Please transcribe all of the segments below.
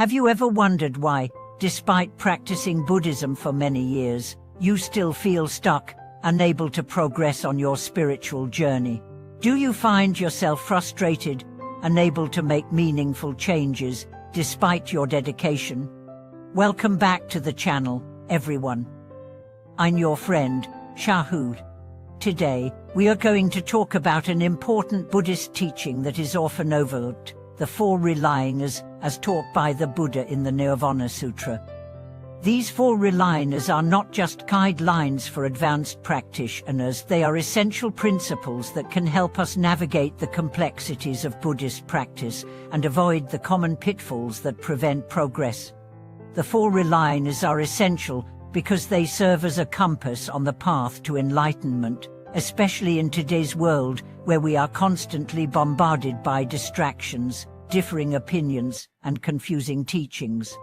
Have you ever wondered why, despite practicing Buddhism for many years, you still feel stuck, unable to progress on your spiritual journey? Do you find yourself frustrated, unable to make meaningful changes, despite your dedication? Welcome back to the channel, everyone. I'm your friend, Shahud. Today, we are going to talk about an important Buddhist teaching that is often overlooked, the four reliangas, as taught by the Buddha in the Nirvana Sutra. These four reliangas are not just guidelines for advanced practitioners, they are essential principles that can help us navigate the complexities of Buddhist practice and avoid the common pitfalls that prevent progress. The four reliangas are essential because they serve as a compass on the path to enlightenment, especially in today's world where we are constantly bombarded by distractions, differing opinions, and confusing teachings.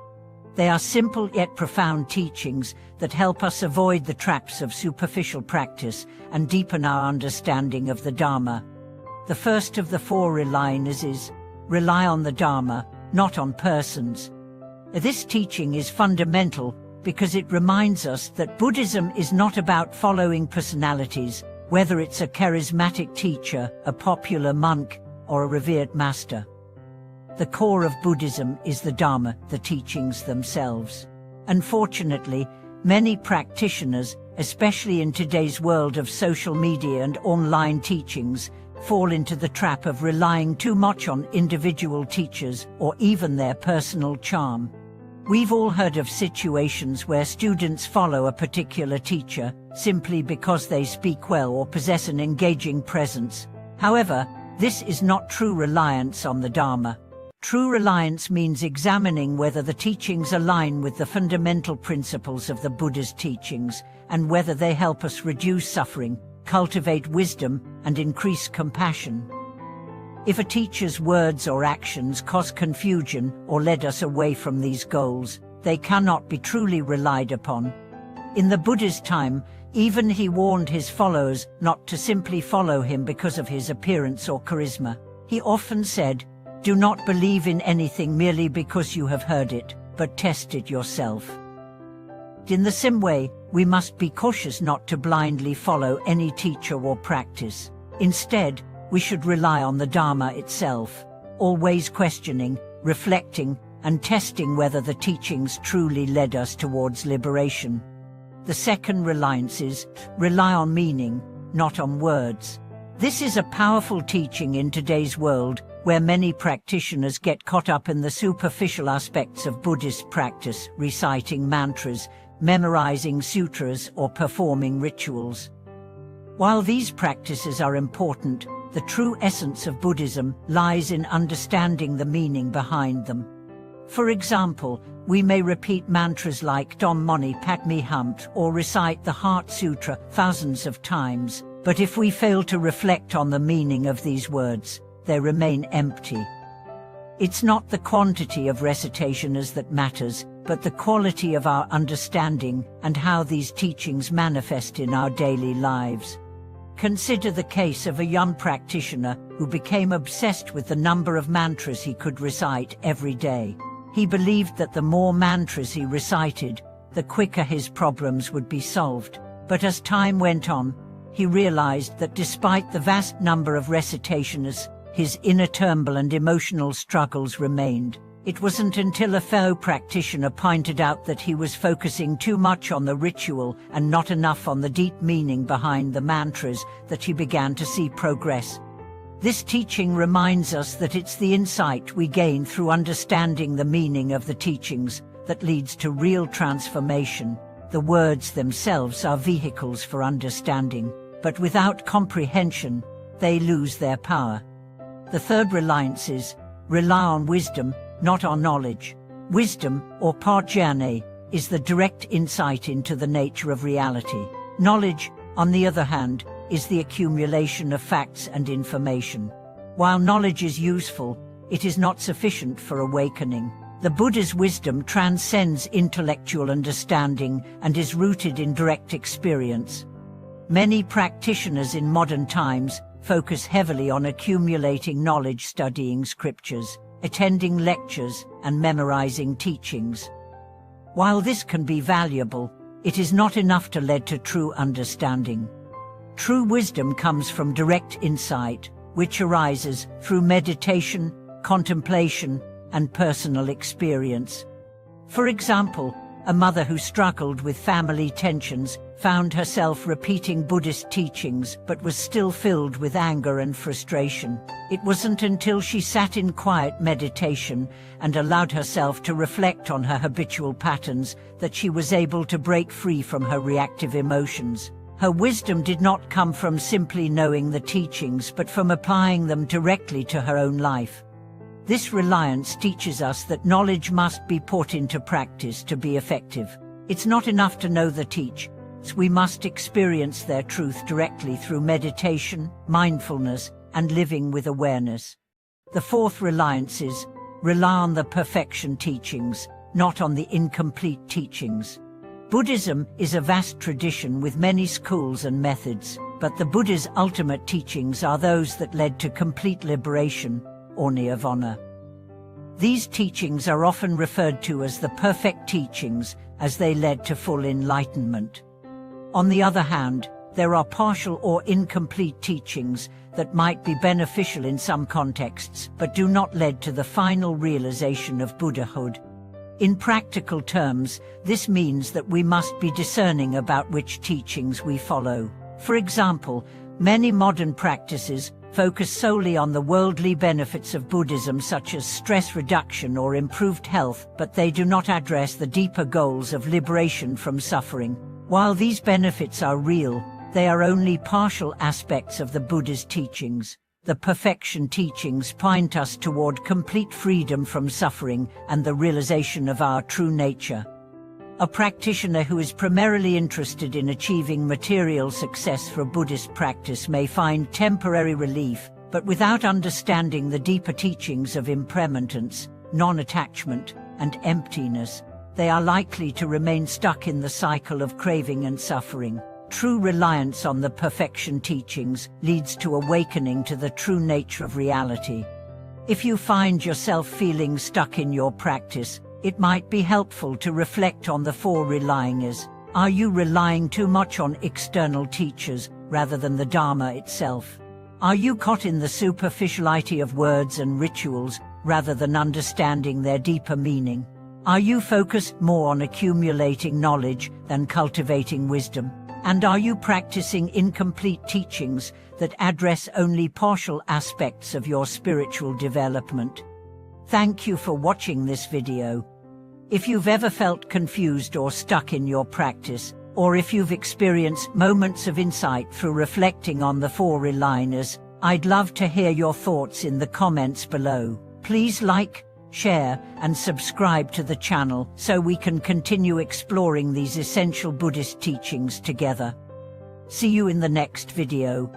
They are simple yet profound teachings that help us avoid the traps of superficial practice and deepen our understanding of the Dharma. The first of the four reliangas is, rely on the Dharma, not on persons. This teaching is fundamental because it reminds us that Buddhism is not about following personalities, whether it's a charismatic teacher, a popular monk, or a revered master. The core of Buddhism is the Dharma, the teachings themselves. Unfortunately, many practitioners, especially in today's world of social media and online teachings, fall into the trap of relying too much on individual teachers or even their personal charm. We've all heard of situations where students follow a particular teacher simply because they speak well or possess an engaging presence. However, this is not true reliance on the Dharma. True reliance means examining whether the teachings align with the fundamental principles of the Buddha's teachings and whether they help us reduce suffering, cultivate wisdom, and increase compassion. If a teacher's words or actions cause confusion or lead us away from these goals, they cannot be truly relied upon. In the Buddha's time, even he warned his followers not to simply follow him because of his appearance or charisma. He often said, "Do not believe in anything merely because you have heard it, but test it yourself." In the same way, we must be cautious not to blindly follow any teacher or practice. Instead, we should rely on the Dharma itself, always questioning, reflecting, and testing whether the teachings truly led us towards liberation. The second reliance is, rely on meaning, not on words. This is a powerful teaching in today's world, where many practitioners get caught up in the superficial aspects of Buddhist practice, reciting mantras, memorizing sutras, or performing rituals. While these practices are important, the true essence of Buddhism lies in understanding the meaning behind them. For example, we may repeat mantras like Dom Mani Padme Hum or recite the Heart Sutra thousands of times, but if we fail to reflect on the meaning of these words, they remain empty. It's not the quantity of recitation that matters, but the quality of our understanding and how these teachings manifest in our daily lives. Consider the case of a young practitioner who became obsessed with the number of mantras he could recite every day. He believed that the more mantras he recited, the quicker his problems would be solved. But as time went on, he realized that despite the vast number of recitations, his inner turmoil and emotional struggles remained. It wasn't until a fellow practitioner pointed out that he was focusing too much on the ritual and not enough on the deep meaning behind the mantras that he began to see progress. This teaching reminds us that it's the insight we gain through understanding the meaning of the teachings that leads to real transformation. The words themselves are vehicles for understanding, but without comprehension, they lose their power. The third reliance is, rely on wisdom, not on knowledge. Wisdom, or prajna, is the direct insight into the nature of reality. Knowledge, on the other hand, is the accumulation of facts and information. While knowledge is useful, it is not sufficient for awakening. The Buddha's wisdom transcends intellectual understanding and is rooted in direct experience. Many practitioners in modern times focus heavily on accumulating knowledge, studying scriptures, attending lectures, and memorizing teachings. While this can be valuable, it is not enough to lead to true understanding. True wisdom comes from direct insight, which arises through meditation, contemplation, and personal experience. For example, a mother who struggled with family tensions found herself repeating Buddhist teachings but was still filled with anger and frustration. It wasn't until she sat in quiet meditation and allowed herself to reflect on her habitual patterns that she was able to break free from her reactive emotions. Her wisdom did not come from simply knowing the teachings but from applying them directly to her own life. This reliance teaches us that knowledge must be put into practice to be effective. It's not enough to know the teachings. We must experience their truth directly through meditation, mindfulness, and living with awareness. The fourth reliance is, rely on the perfection teachings, not on the incomplete teachings. Buddhism is a vast tradition with many schools and methods, but the Buddha's ultimate teachings are those that led to complete liberation, or nirvana. These teachings are often referred to as the perfect teachings, as they led to full enlightenment. On the other hand, there are partial or incomplete teachings that might be beneficial in some contexts but do not lead to the final realization of Buddhahood. In practical terms, this means that we must be discerning about which teachings we follow. For example, many modern practices focus solely on the worldly benefits of Buddhism, such as stress reduction or improved health, but they do not address the deeper goals of liberation from suffering. While these benefits are real, they are only partial aspects of the Buddha's teachings. The perfection teachings point us toward complete freedom from suffering and the realization of our true nature. A practitioner who is primarily interested in achieving material success through Buddhist practice may find temporary relief, but without understanding the deeper teachings of impermanence, non-attachment, and emptiness, they are likely to remain stuck in the cycle of craving and suffering. True reliance on the perfection teachings leads to awakening to the true nature of reality. If you find yourself feeling stuck in your practice, it might be helpful to reflect on the four relyingers. Are you relying too much on external teachers rather than the Dharma itself? Are you caught in the superficiality of words and rituals rather than understanding their deeper meaning? Are you focused more on accumulating knowledge than cultivating wisdom? And are you practicing incomplete teachings that address only partial aspects of your spiritual development? Thank you for watching this video. If you've ever felt confused or stuck in your practice, or if you've experienced moments of insight through reflecting on the four relyingers, I'd love to hear your thoughts in the comments below. Please like, share, and subscribe to the channel so we can continue exploring these essential Buddhist teachings together. See you in the next video.